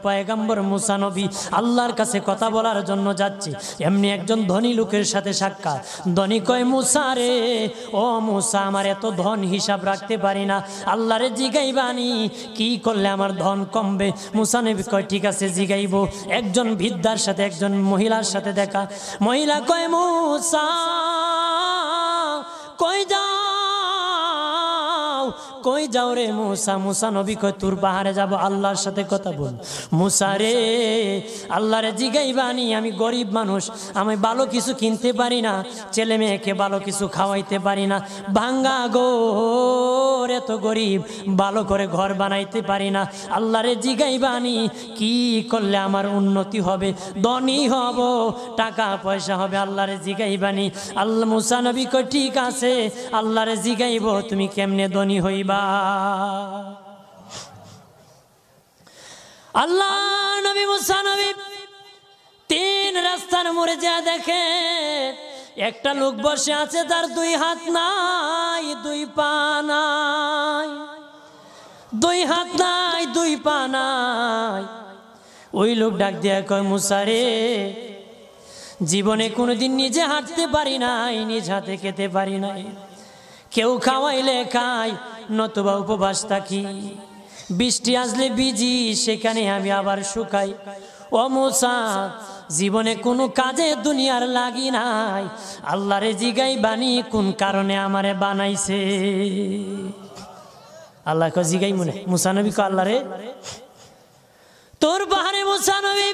পয়গম্বর মুসা নবী আল্লাহর কাছে কথা বলার জন্য যাচ্ছে, এমনি একজন ধনী লোকের সাথে সাক্ষাৎ। ধনী কয়, মুসা রে, ও মুসা, আমার এত ধন হিসাব রাখতে পারি না, আল্লাহরে জিগাইবানি কি করলে আমার ধন কমবে? মুসা নবী কয়, ঠিক আছে জিগাইব। একজন বৃদ্ধার সাথে, একজন মহিলার সাথে দেখা। মহিলা কয়, মুসা কই যাও, কই যাও রে মুসা? মুসা নবী কয়, তোর পাহাড়ে যাব, আল্লাহর সাথে কথা বল। মুসা রে, আল্লাহরে জিগাইবানি, আমি গরিব মানুষ, আমি ভালো কিছু কিনতে পারি না, ছেলে মেয়েকে ভালো কিছু খাওয়াইতে পারি না, ভাঙ্গা ঘর, এত গরিব, ভালো করে ঘর বানাইতে পারি না, আল্লাহরে জিগাইবানি কি করলে আমার উন্নতি হবে, ধনী হব, টাকা পয়সা হবে, আল্লাহরে জিগাইবানি। আল্লাহ মুসা নবী কয়, ঠিক আছে, আল্লাহরে জিগাইব, তুমি কেমনে ধনী হইবা? আল্লাহ নবী মুসা নবী 3 রাস্তার মোড়ে যা দেখে একটা লোক বসে আছে, তার 2 হাত নাই, 2 পা নাই, 2 হাত নাই, 2 পা নাই। ওই লোক ডাক দিয়া কয়, মুসা রে, জীবনে কোনোদিন নিজে হাঁটতে পারি নাই, নিজ হাতে খেতে পারি নাই, কেউ খাওয়াইলে খাই, নতুবা উপবাস থাকি, বৃষ্টি আসলে ভিজি, সেখানে আমি আবার শুকাই। ও মুসা, জীবনে কোনো কাজে দুনিয়ার লাগি নাই, আল্লাহরে জিগাইবানি কোন কারণে আমারে বানাইছে? আল্লাহ কয়, জিগাই মনে। মুসা নবী কয়, আল্লাহরে তোর পাহাড়ে মুসা নবী,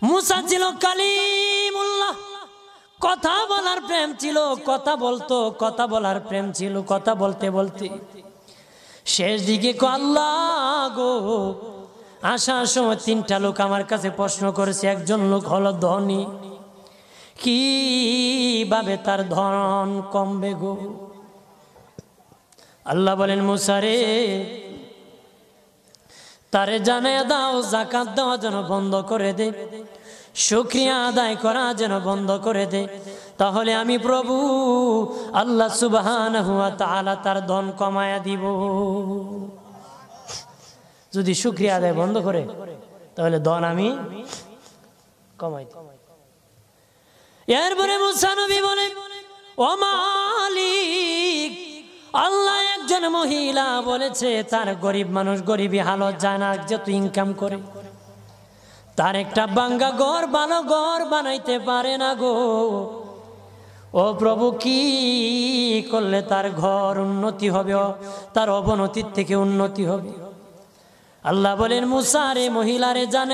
মুসা ছিল কালিমুল্লাহ, কথা বলার প্রেম ছিল, কথা বলতো, কথা বলার প্রেম ছিল। কথা বলতে বলতে শেষ দিকে আল্লাহ গো, আসার সময় 3টা লোক আমার কাছে প্রশ্ন করেছে। একজন লোক হলো ধনী, কিভাবে তার ধন কমবে গো? আল্লাহ বলেন, মুসা রে, তারে জানায়া দাও, যাকাত দেওয়া যেন বন্ধ করে দে, শুকরিয়া আদায় করা যেন বন্ধ করে দে, তাহলে আমি প্রভু আল্লাহ সুবহানাহু ওয়া তাআলা তার ধন কমায়া দিব। যদি শুকরিয়া আদায় বন্ধ করে, তাহলে ধন আমি কমাই দিব। এরপরে মুসা নবী বলে, ও মালিক, আল্লাহ একজন মহিলা বলেছে তার গরিব মানুষ, গরিবী হালত যায় না, যত ইনকাম করে তার একটা ভাঙ্গা ঘর, ভালো ঘর বানাইতে পারে না গো। ও প্রভু, কি করলে তার ঘর উন্নতি হবে, তার অবনতির থেকে উন্নতি হবে? আল্লাহ বলেন, মুসা রে, মহিলারে জানে